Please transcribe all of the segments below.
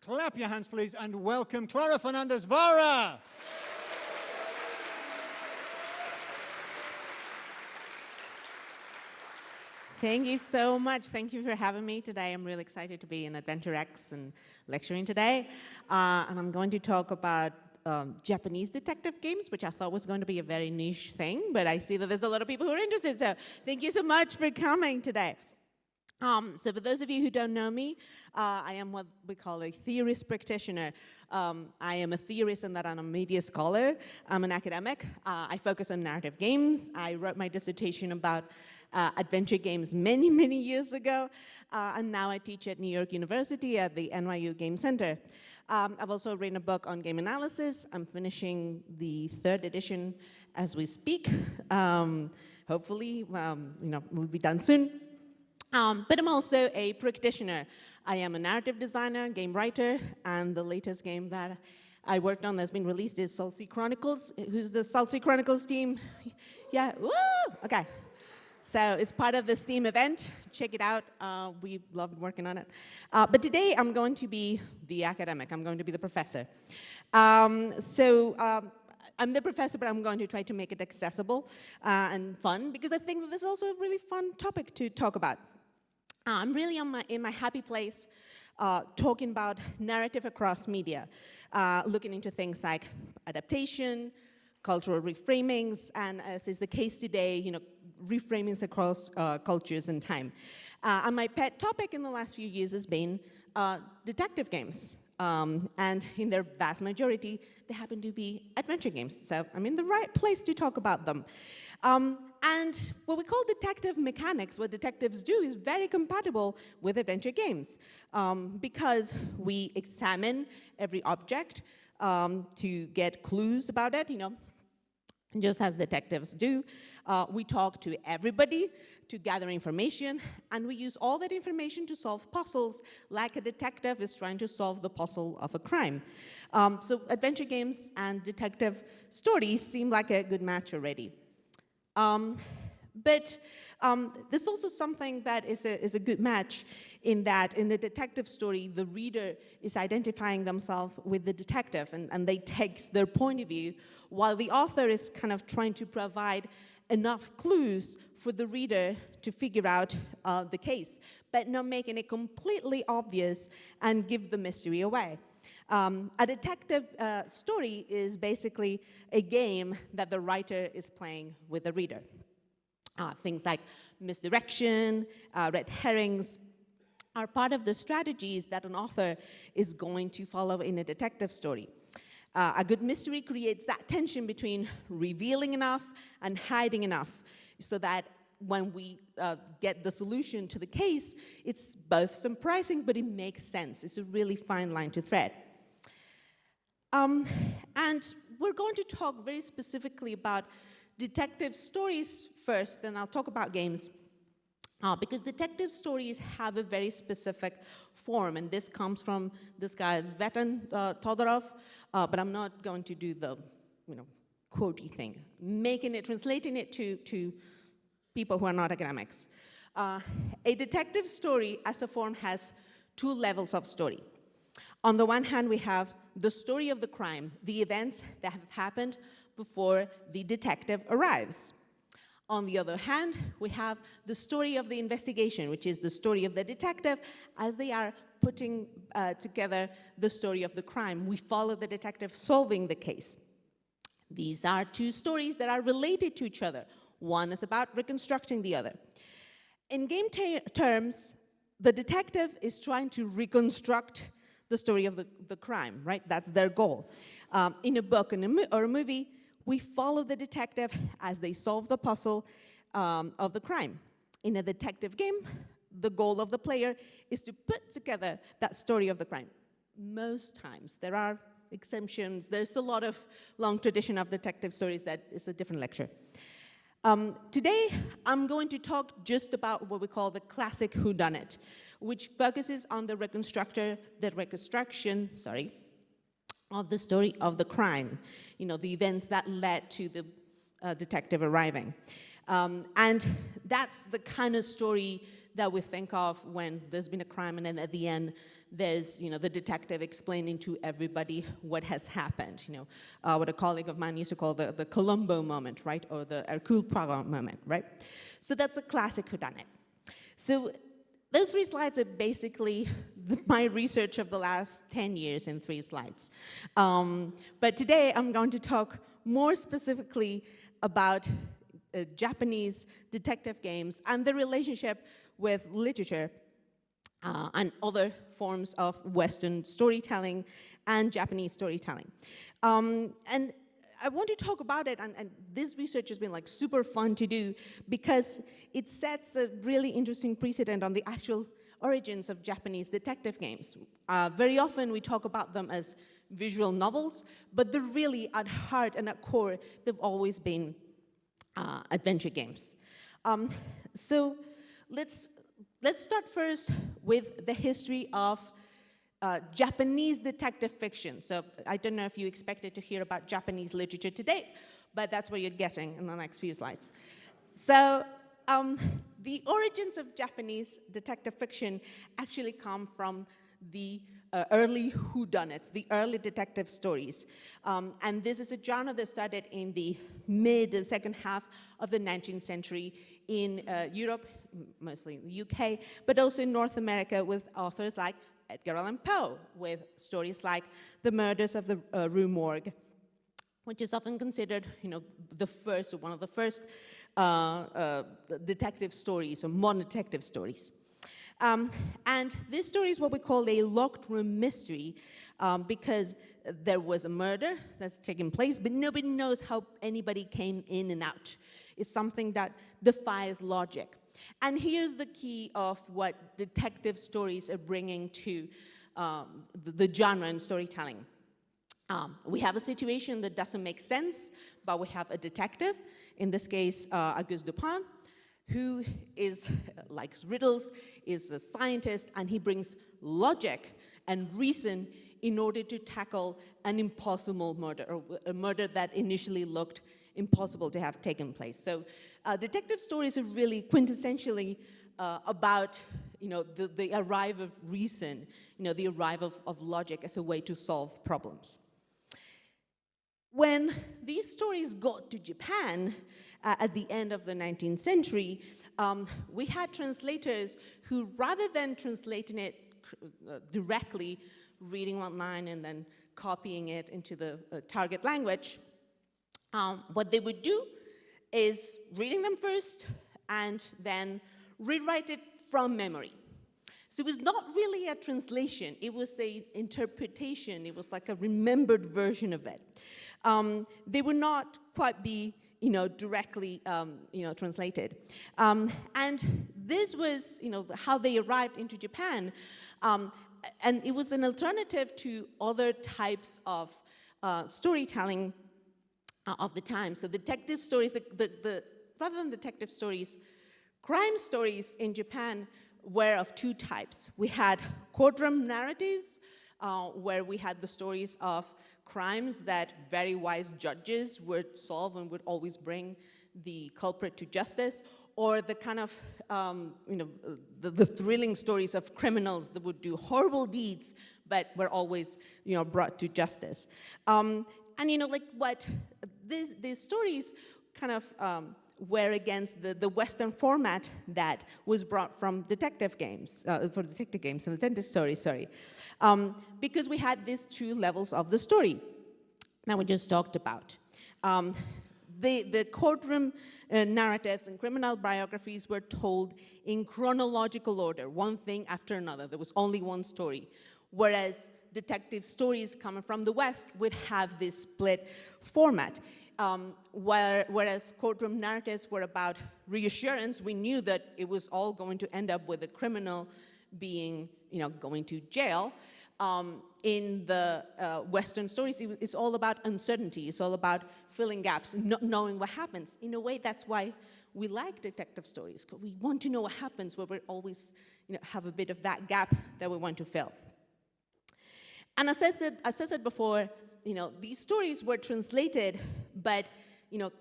Clap your hands, please, and welcome Clara Fernández-Vara. Thank you so much. Thank you for having me today. I'm really excited to be in AdventureX and lecturing today. And I'm going to talk about Japanese detective games, which I thought was going to be a very niche thing, but I see that there's a lot of people who are interested, so thank you so much for coming today. So for those of you who don't know me, I am what we call a theorist practitioner. I am a theorist in that I'm a media scholar. I'm an academic. I focus on narrative games. I wrote my dissertation about adventure games many, many years ago, and now I teach at New York University at the NYU Game Center. I've also written a book on game analysis. I'm finishing the 3rd edition as we speak. Hopefully, we'll be done soon. But I'm also a practitioner. I am a narrative designer, game writer, and the latest game that I worked on that's been released is Salt Sea Chronicles. Who's the Salt Sea Chronicles team? Yeah, woo! Okay. So it's part of the Steam event. Check it out. We loved working on it. But today I'm going to be the academic. I'm going to be the professor. I'm the professor, but I'm going to try to make it accessible and fun, because I think that this is also a really fun topic to talk about. I'm really in my happy place talking about narrative across media, looking into things like adaptation, cultural reframings, and as is the case today, reframings across cultures and time. And my pet topic in the last few years has been detective games. And in their vast majority, they happen to be adventure games. So I'm in the right place to talk about them. And what we call detective mechanics, what detectives do, is very compatible with adventure games, because we examine every object to get clues about it, just as detectives do. We talk to everybody to gather information, and we use all that information to solve puzzles, like a detective is trying to solve the puzzle of a crime. So adventure games and detective stories seem like a good match already. But there's also something that is a good match in that in the detective story, the reader is identifying themselves with the detective, and they take their point of view, while the author is kind of trying to provide enough clues for the reader to figure out the case, but not making it completely obvious and give the mystery away. A detective story is basically a game that the writer is playing with the reader. Things like misdirection, red herrings, are part of the strategies that an author is going to follow in a detective story. A good mystery creates that tension between revealing enough and hiding enough, so that when we get the solution to the case, it's both surprising, but it makes sense. It's a really fine line to thread. And we're going to talk very specifically about detective stories first, then I'll talk about games. Because detective stories have a very specific form, and this comes from this guy, Svetan Todorov, but I'm not going to do the, quotey thing, translating it to people who are not academics. A detective story as a form has 2 levels of story. On the one hand, we have the story of the crime, the events that have happened before the detective arrives. On the other hand, we have the story of the investigation, which is the story of the detective as they are putting together the story of the crime. We follow the detective solving the case. These are 2 stories that are related to each other. One is about reconstructing the other. In game terms, the detective is trying to reconstruct the story of the crime, right? That's their goal. In a book or a movie, we follow the detective as they solve the puzzle of the crime. In a detective game, the goal of the player is to put together that story of the crime. Most times. There are exemptions. There's a lot of long tradition of detective stories that is a different lecture. Today, I'm going to talk just about what we call the classic whodunit, which focuses on the reconstruction, of the story of the crime, the events that led to the detective arriving. And that's the kind of story that we think of when there's been a crime and then at the end there's, the detective explaining to everybody what has happened. What a colleague of mine used to call the Columbo moment, right? Or the Hercule Poirot moment, right? So that's a classic whodunit. So those 3 slides are basically my research of the last 10 years in 3 slides. But today I'm going to talk more specifically about Japanese detective games and the relationship with literature and other forms of Western storytelling and Japanese storytelling. And I want to talk about it, and this research has been like super fun to do because it sets a really interesting precedent on the actual origins of Japanese detective games. Very often we talk about them as visual novels, but they're really at heart and at core, they've always been adventure games. So let's start first with the history of Japanese detective fiction. So I don't know if you expected to hear about Japanese literature today, but that's what you're getting in the next few slides. So the origins of Japanese detective fiction actually come from the early whodunits, the early detective stories. And this is a genre that started in the second half of the 19th century in Europe, mostly in the UK, but also in North America with authors like Edgar Allan Poe, with stories like The Murders of the Rue Morgue, which is often considered, the first or one of the first detective stories or modern detective stories. And this story is what we call a locked room mystery because there was a murder that's taken place, but nobody knows how anybody came in and out. It's something that defies logic. And here's the key of what detective stories are bringing to the genre in storytelling. We have a situation that doesn't make sense, but we have a detective, in this case, Auguste Dupin, who likes riddles, is a scientist, and he brings logic and reason in order to tackle an impossible murder, or a murder that initially looked impossible to have taken place. So detective stories are really quintessentially about the arrival of reason, the arrival of logic as a way to solve problems. When these stories got to Japan at the end of the 19th century, we had translators who, rather than translating it directly, reading one line and then copying it into the target language, what they would do is reading them first and then rewrite it from memory. So it was not really a translation, it was an interpretation, it was like a remembered version of it. They would not quite be directly translated. And this was how they arrived into Japan. And it was an alternative to other types of storytelling of the time. So detective stories, rather than detective stories, crime stories in Japan were of 2 types. We had courtroom narratives, where we had the stories of crimes that very wise judges would solve and would always bring the culprit to justice, or the kind of, the thrilling stories of criminals that would do horrible deeds, but were always, brought to justice. And, what these stories kind of were against the Western format that was brought from detective games, because we had these 2 levels of the story that we just talked about. The courtroom narratives and criminal biographies were told in chronological order, one thing after another. There was only one story. Whereas detective stories coming from the West would have this split format. Whereas courtroom narratives were about reassurance, we knew that it was all going to end up with a criminal being, going to jail. In the Western stories, it's all about uncertainty. It's all about filling gaps, not knowing what happens. In a way, that's why we like detective stories, because we want to know what happens, where we always have a bit of that gap that we want to fill. And as I said before, these stories were translated, but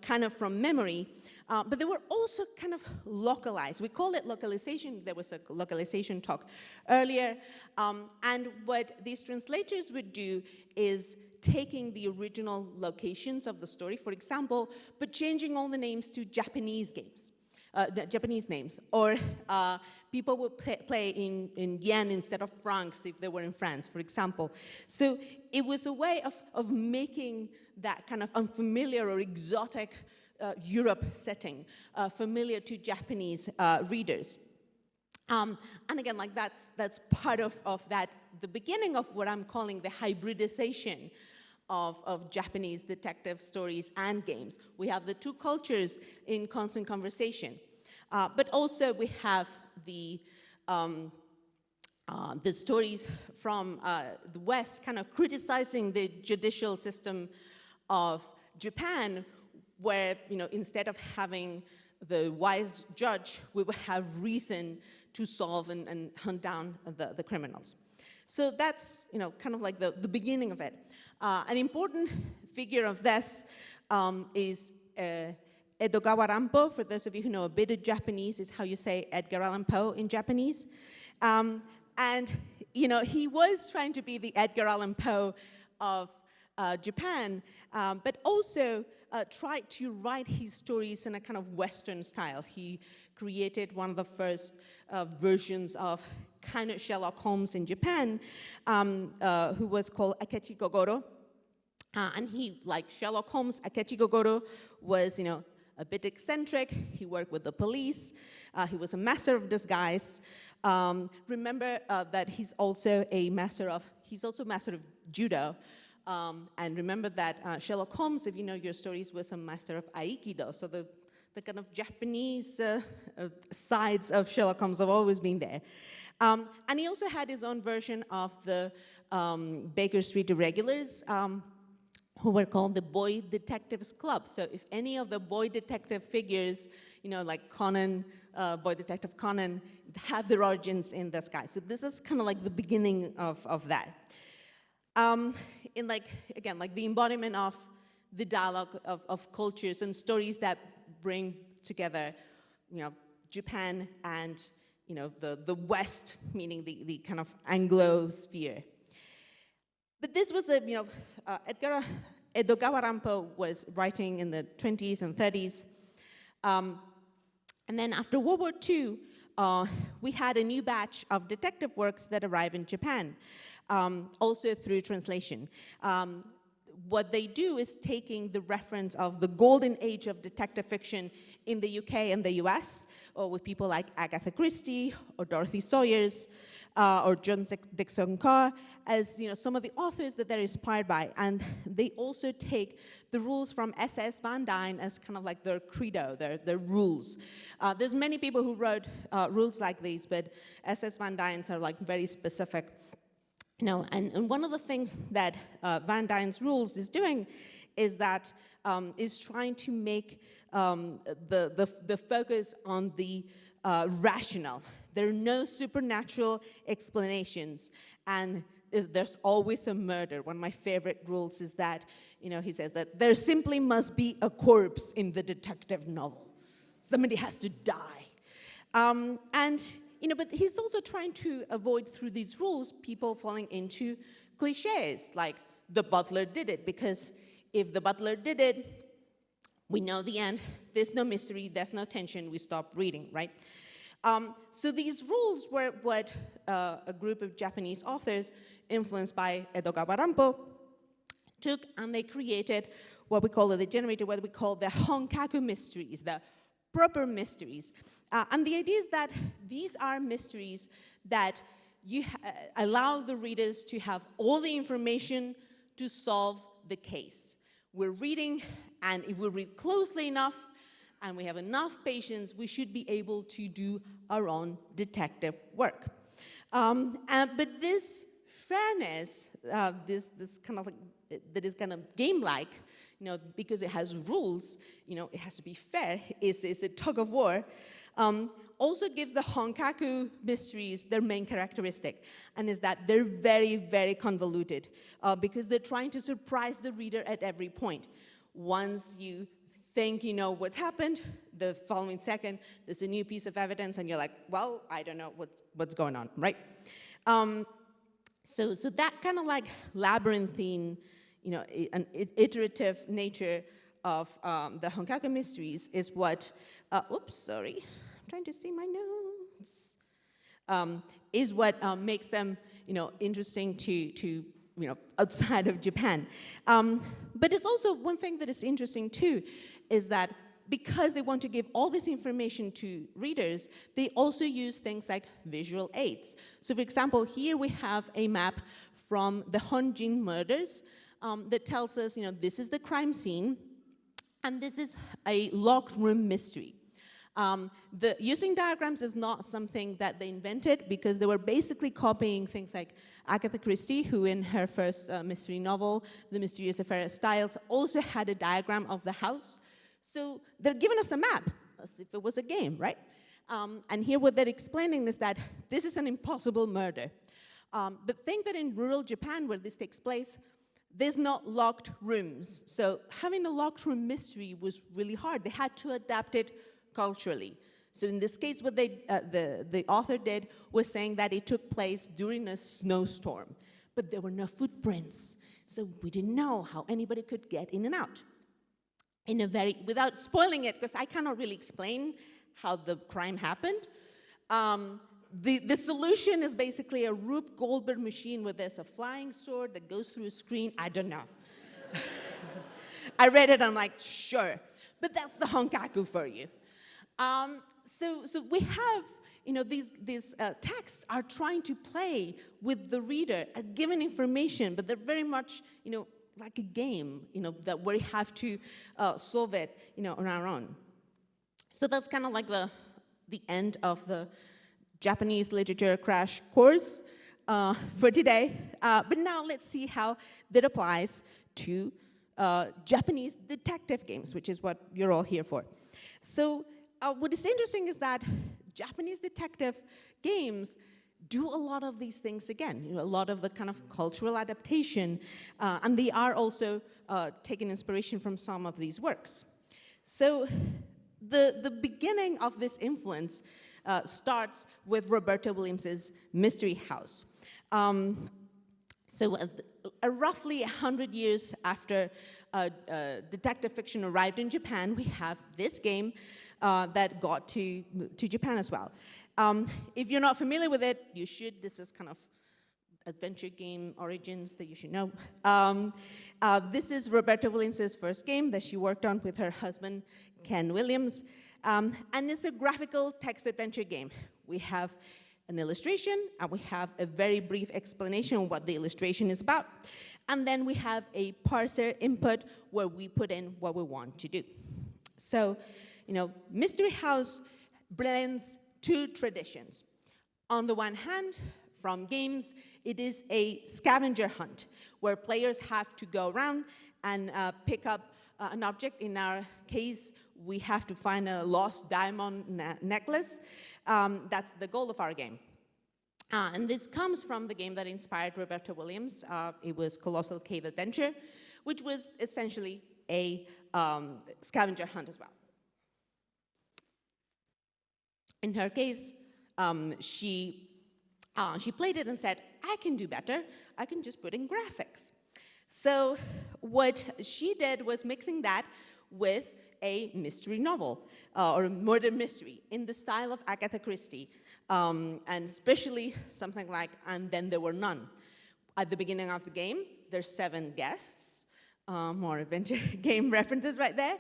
kind of from memory, but they were also kind of localized. We call it localization. There was a localization talk earlier. And what these translators would do is taking the original locations of the story, for example, but changing all the names to Japanese names. Or people would play in yen instead of francs if they were in France, for example. So it was a way of making that kind of unfamiliar or exotic Europe setting familiar to Japanese readers. And again, like that's part of that, the beginning of what I'm calling the hybridization of Japanese detective stories and games. We have the two cultures in constant conversation. But also we have the stories from the West kind of criticizing the judicial system of Japan, where instead of having the wise judge, we would have reason to solve and hunt down the criminals. So that's kind of like the beginning of it. An important figure of this is Edogawa Rampo. For those of you who know a bit of Japanese, is how you say Edgar Allan Poe in Japanese. And he was trying to be the Edgar Allan Poe of Japan, but also tried to write his stories in a kind of Western style. He created one of the first versions of kind of Sherlock Holmes in Japan, who was called Akechi Gogoro. And he, like Sherlock Holmes, Akechi Gogoro was, a bit eccentric. He worked with the police. He was a master of disguise. Remember that he's also master of judo. And remember that Sherlock Holmes, if you know your stories, was a master of Aikido. So the kind of Japanese sides of Sherlock Holmes have always been there. And he also had his own version of the Baker Street Irregulars, who were called the Boy Detectives Club. So if any of the boy detective figures, like Conan, Boy Detective Conan, have their origins in this guy. So this is kind of like the beginning of that. In again, the embodiment of the dialogue of cultures and stories that bring together, Japan and, the West, meaning the kind of Anglo sphere. But this was Edogawa Rampo was writing in the 20s and 30s. And then after World War II, we had a new batch of detective works that arrived in Japan, also through translation. What they do is taking the reference of the golden age of detective fiction in the UK and the US, or with people like Agatha Christie or Dorothy Sayers, or John Dixon Carr, as some of the authors that they're inspired by. And they also take the rules from S.S. Van Dyne as kind of like their credo, their rules. There's many people who wrote rules like these, but S.S. Van Dyne's are very specific. And one of the things that Van Dyne's rules is doing is that is trying to make the focus on the rational. There are no supernatural explanations, and there's always a murder. One of my favorite rules is that, he says that there simply must be a corpse in the detective novel. Somebody has to die. But he's also trying to avoid, through these rules, people falling into cliches, like the butler did it, because if the butler did it, we know the end. There's no mystery, there's no tension, we stop reading, right? So these rules were what a group of Japanese authors, influenced by Edogawa Rampo, took, and they created what we call the Honkaku mysteries, the proper mysteries. And the idea is that these are mysteries that allow the readers to have all the information to solve the case. We're reading, and if we read closely enough, and we have enough patience, we should be able to do our own detective work. But this fairness, this kind of that is kind of game-like, because it has rules, it has to be fair, is a tug of war, also gives the Honkaku mysteries their main characteristic, and is that they're very, very convoluted, because they're trying to surprise the reader at every point. Once you think you know what's happened. The following second, there's a new piece of evidence, and you're like, well, I don't know what's going on, right? So that kind of like labyrinthine, an iterative nature of the Honkaku mysteries is what, oops, sorry, I'm trying to see my notes, is what makes them, interesting to outside of Japan. But it's also one thing that is interesting too, is that because they want to give all this information to readers, they also use things like visual aids. So for example, here we have a map from the Honjin murders that tells us, this is the crime scene, and this is a locked room mystery. Using diagrams is not something that they invented, because they were basically copying things like Agatha Christie, who in her first mystery novel, The Mysterious Affair of Styles, also had a diagram of the house. So they're giving us a map, as if it was a game, right? And here what they're explaining is that this is an impossible murder. But think that in rural Japan, where this takes place, there's not locked rooms. So having a locked room mystery was really hard. They had to adapt it culturally. So in this case, what the author did was saying that it took place during a snowstorm, but there were no footprints. So we didn't know how anybody could get in and out. Without spoiling it, because I cannot really explain how the crime happened, the solution is basically a Rube Goldberg machine where there's a flying sword that goes through a screen. I don't know. I read it, I'm like, sure. But that's the Honkaku for you. So we have, these texts are trying to play with the reader, given information, but they're very much, like a game, that we have to solve it, on our own. So that's kind of like the end of the Japanese literature crash course for today. But now let's see how that applies to Japanese detective games, which is what you're all here for. So what is interesting is that Japanese detective games do a lot of these things again, a lot of the kind of cultural adaptation, and they are also taking inspiration from some of these works. So the beginning of this influence starts with Roberta Williams' Mystery House. So roughly 100 years after detective fiction arrived in Japan, we have this game that got to Japan as well. If you're not familiar with it, you should. This is kind of adventure game origins that you should know. This is Roberta Williams' first game that she worked on with her husband, Ken Williams. And it's a graphical text adventure game. We have an illustration, and we have a very brief explanation of what the illustration is about. And then we have a parser input where we put in what we want to do. So, Mystery House blends two traditions. On the one hand, from games, it is a scavenger hunt where players have to go around and pick up an object. In our case, we have to find a lost diamond necklace. That's the goal of our game. And this comes from the game that inspired Roberta Williams. It was Colossal Cave Adventure, which was essentially a scavenger hunt as well. In her case, she played it and said, I can do better. I can just put in graphics. So what she did was mixing that with a mystery novel or a murder mystery in the style of Agatha Christie, and especially something like And Then There Were None. At the beginning of the game, there's 7 guests, more adventure game references right there.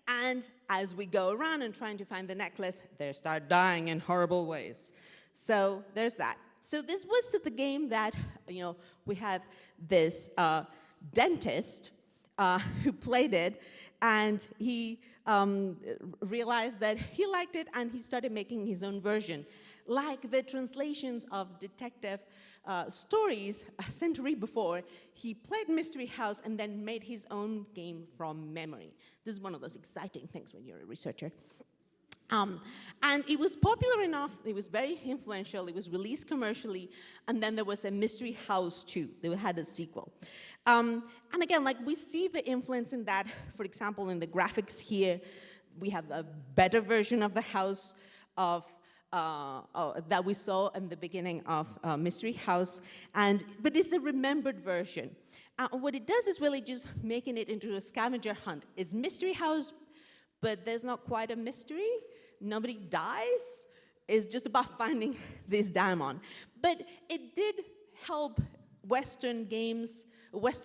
And as we go around and trying to find the necklace, they start dying in horrible ways. So there's that. So this was the game that, we had this dentist who played it, and he realized that he liked it, and he started making his own version. Like the translations of detective stories a century before, he played Mystery House and then made his own game from memory. This is one of those exciting things when you're a researcher. And it was popular enough, it was very influential, it was released commercially, and then there was a Mystery House 2. They had a sequel. And again, like we see the influence in that, for example, in the graphics here, we have a better version of the house that we saw in the beginning of Mystery House, but it's a remembered version. What it does is really just making it into a scavenger hunt. It's Mystery House, but there's not quite a mystery. Nobody dies. It's just about finding this diamond. But it did help Western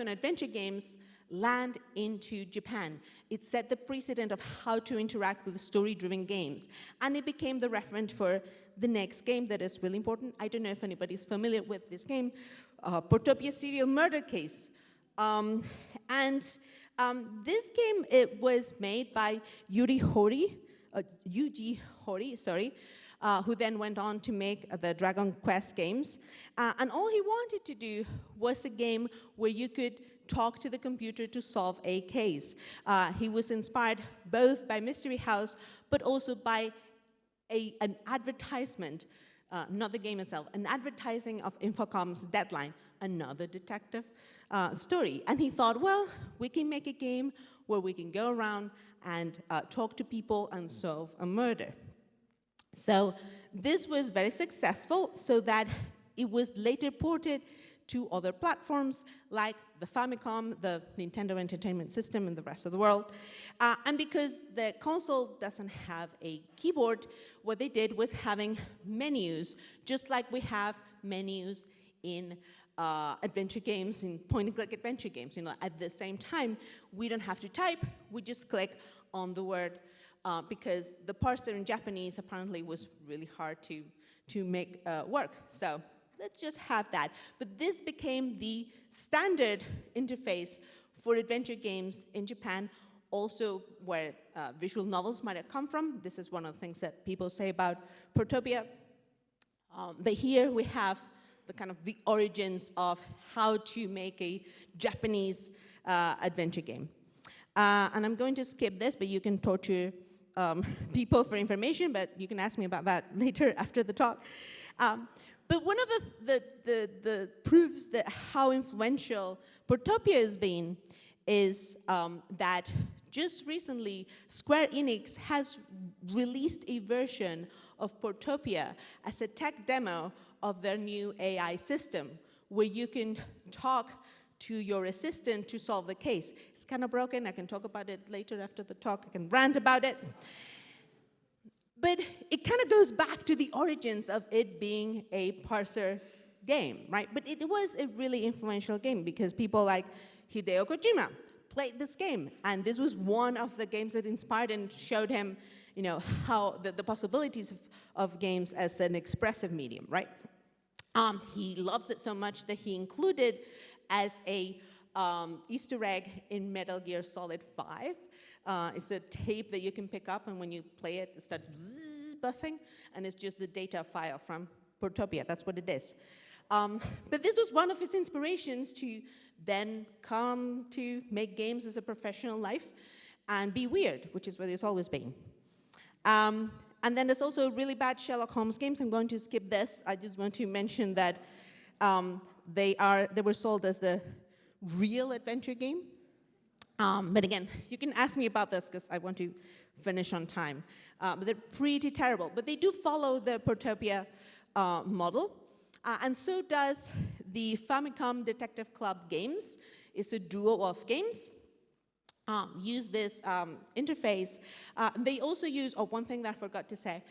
adventure games land into Japan. It set the precedent of how to interact with story-driven games. And it became the reference for the next game that is really important. I don't know if anybody's familiar with this game, Portopia Serial Murder Case. This game, it was made by Yuji Horii, who then went on to make the Dragon Quest games. And all he wanted to do was a game where you could talk to the computer to solve a case. He was inspired both by Mystery House, but also by an advertisement, not the game itself, an advertising of Infocom's Deadline, another detective story. And he thought, well, we can make a game where we can go around and talk to people and solve a murder. So this was very successful, so that it was later ported to other platforms like the Famicom, the Nintendo Entertainment System, and the rest of the world. And because the console doesn't have a keyboard, what they did was having menus, just like we have menus in adventure games, in point-and-click adventure games. At the same time, we don't have to type, we just click on the word, because the parser in Japanese apparently was really hard to make work. So let's just have that. But this became the standard interface for adventure games in Japan, also where visual novels might have come from. This is one of the things that people say about Portopia. But here we have the origins of how to make a Japanese adventure game. And I'm going to skip this, but you can torture people for information, but you can ask me about that later after the talk. But one of the proofs that how influential Portopia has been is that just recently, Square Enix has released a version of Portopia as a tech demo of their new AI system, where you can talk to your assistant to solve the case. It's kind of broken. I can talk about it later after the talk. I can rant about it. But it kind of goes back to the origins of it being a parser game, right? But it was a really influential game because people like Hideo Kojima played this game. And this was one of the games that inspired and showed him, how the possibilities of games as an expressive medium, right? He loves it so much that he included as a Easter egg in Metal Gear Solid 5. It's a tape that you can pick up, and when you play it, it starts buzzing, and it's just the data file from Portopia. That's what it is. But this was one of his inspirations to then come to make games as a professional life and be weird, which is what it's always been. And then there's also really bad Sherlock Holmes games. I'm going to skip this. I just want to mention that they were sold as the real adventure game. But again, you can ask me about this because I want to finish on time. But they're pretty terrible. But they do follow the Portopia model. And so does the Famicom Detective Club games. It's a duo of games. Use this interface. They also use, one thing that I forgot to say,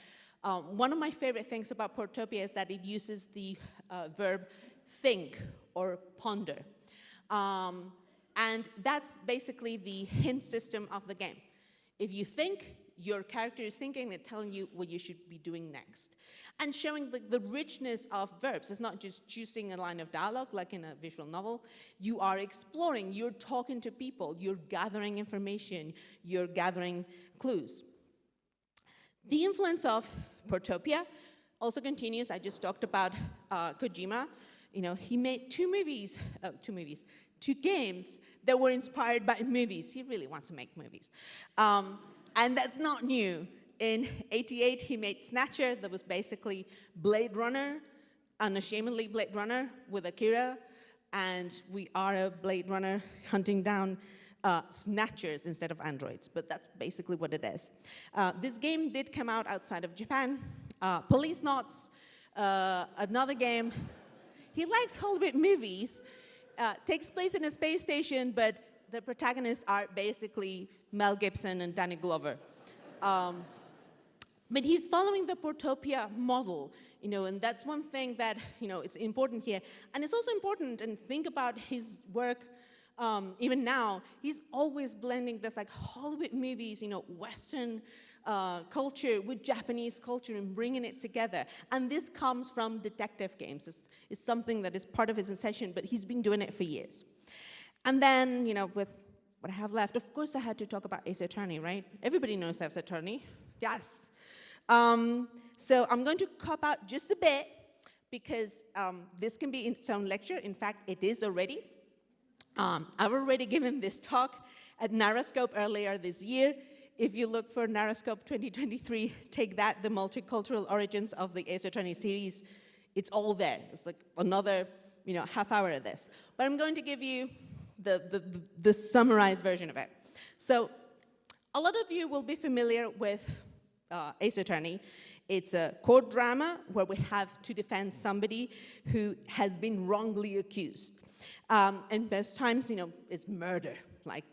one of my favorite things about Portopia is that it uses the verb think or ponder. And that's basically the hint system of the game. If you think, your character is thinking and telling you what you should be doing next. And showing the richness of verbs. It's not just choosing a line of dialogue like in a visual novel. You are exploring, you're talking to people, you're gathering information, you're gathering clues. The influence of Portopia also continues. I just talked about Kojima. He made two games that were inspired by movies. He really wants to make movies. And that's not new. In '88, he made Snatcher, that was basically Blade Runner, unashamedly Blade Runner with Akira, and we are a Blade Runner hunting down snatchers instead of androids, but that's basically what it is. This game did come out outside of Japan. Police Knots, another game. He likes Hollywood movies, takes place in a space station, but the protagonists are basically Mel Gibson and Danny Glover. But he's following the Portopia model, and that's one thing that, is important here. And it's also important, and think about his work even now, he's always blending this like Hollywood movies, Western culture with Japanese culture and bringing it together. And this comes from detective games. It's something that is part of his obsession, but he's been doing it for years. And then, with what I have left, of course I had to talk about Ace Attorney, right? Everybody knows Ace Attorney. Yes. So I'm going to cop out just a bit because this can be its own lecture. In fact, it is already. I've already given this talk at Narrowscope earlier this year. If you look for Narrowscope 2023, take that, the multicultural origins of the Ace Attorney series. It's all there. It's like another half hour of this. But I'm going to give you the summarized version of it. So a lot of you will be familiar with Ace Attorney. It's a court drama where we have to defend somebody who has been wrongly accused. And most times, it's murder, like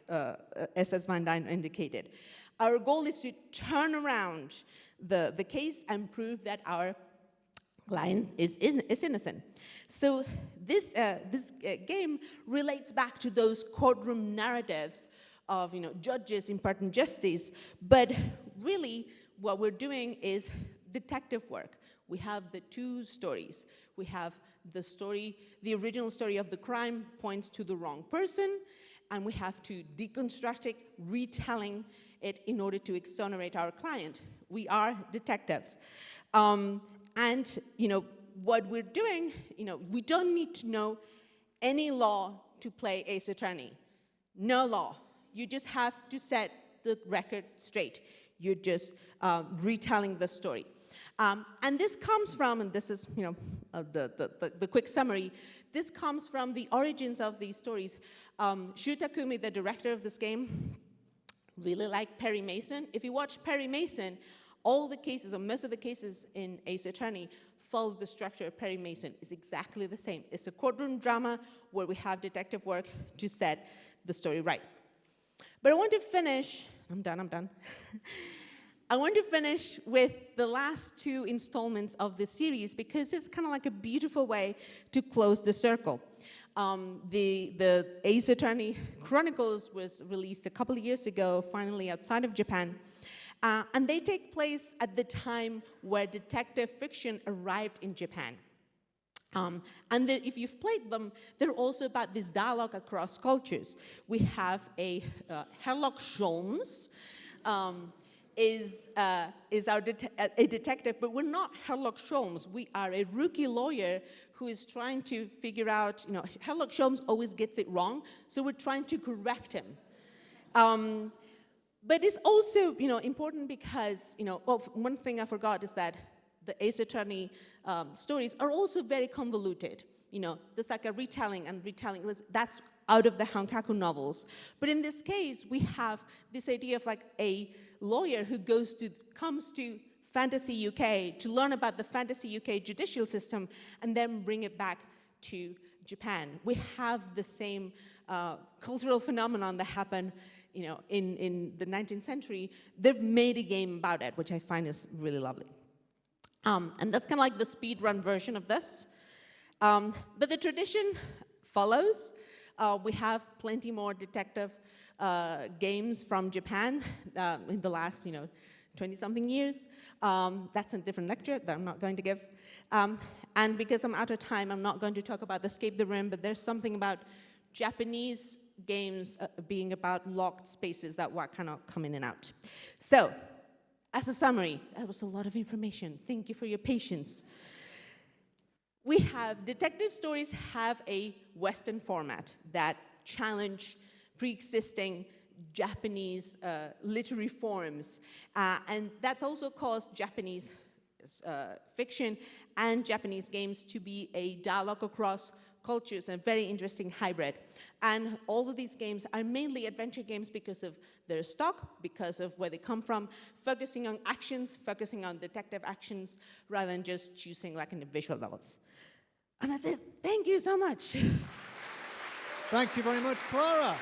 S.S. Van Dyne indicated. Our goal is to turn around the case and prove that our client is innocent. So this game relates back to those courtroom narratives of judges imparting justice, but really what we're doing is detective work. We have the two stories. We have the original story of the crime points to the wrong person, and we have to deconstruct it, retelling it in order to exonerate our client. We are detectives. And what we're doing, we don't need to know any law to play Ace Attorney. No law. You just have to set the record straight. You're just retelling the story. And this comes from, and this is the quick summary, this comes from the origins of these stories. Shu Takumi, the director of this game, really liked Perry Mason. If you watch Perry Mason, all the cases, or most of the cases in Ace Attorney, follow the structure of Perry Mason. It's exactly the same. It's a courtroom drama where we have detective work to set the story right. But I want to finish, I'm done. I want to finish with the last two installments of the series because it's kind of like a beautiful way to close the circle. The Ace Attorney Chronicles was released a couple of years ago, finally outside of Japan. And they take place at the time where detective fiction arrived in Japan. And if you've played them, they're also about this dialogue across cultures. We have a Sherlock Holmes, is a detective, but we're not Sherlock Holmes. We are a rookie lawyer who is trying to figure out, Sherlock Holmes always gets it wrong, so we're trying to correct him. But it's also, important because, one thing I forgot is that the Ace Attorney stories are also very convoluted. There's like a retelling and retelling. That's out of the Hankaku novels. But in this case, we have this idea of like a lawyer who comes to Fantasy UK to learn about the Fantasy UK judicial system and then bring it back to Japan. We have the same cultural phenomenon that happened in the 19th century. They've made a game about it, which I find is really lovely. And that's kind of like the speedrun version of this. But the tradition follows. We have plenty more detective games from Japan in the last, 20-something years. That's a different lecture that I'm not going to give. And because I'm out of time, I'm not going to talk about Escape the Rim, but there's something about Japanese games being about locked spaces that kind of come in and out. So, as a summary, that was a lot of information. Thank you for your patience. We have, detective stories have a Western format that challenge pre-existing Japanese literary forms. And that's also caused Japanese fiction and Japanese games to be a dialogue across cultures, and very interesting hybrid. And all of these games are mainly adventure games because of their stock, because of where they come from, focusing on actions, focusing on detective actions, rather than just choosing like individual levels. And that's it. Thank you so much. Thank you very much, Clara.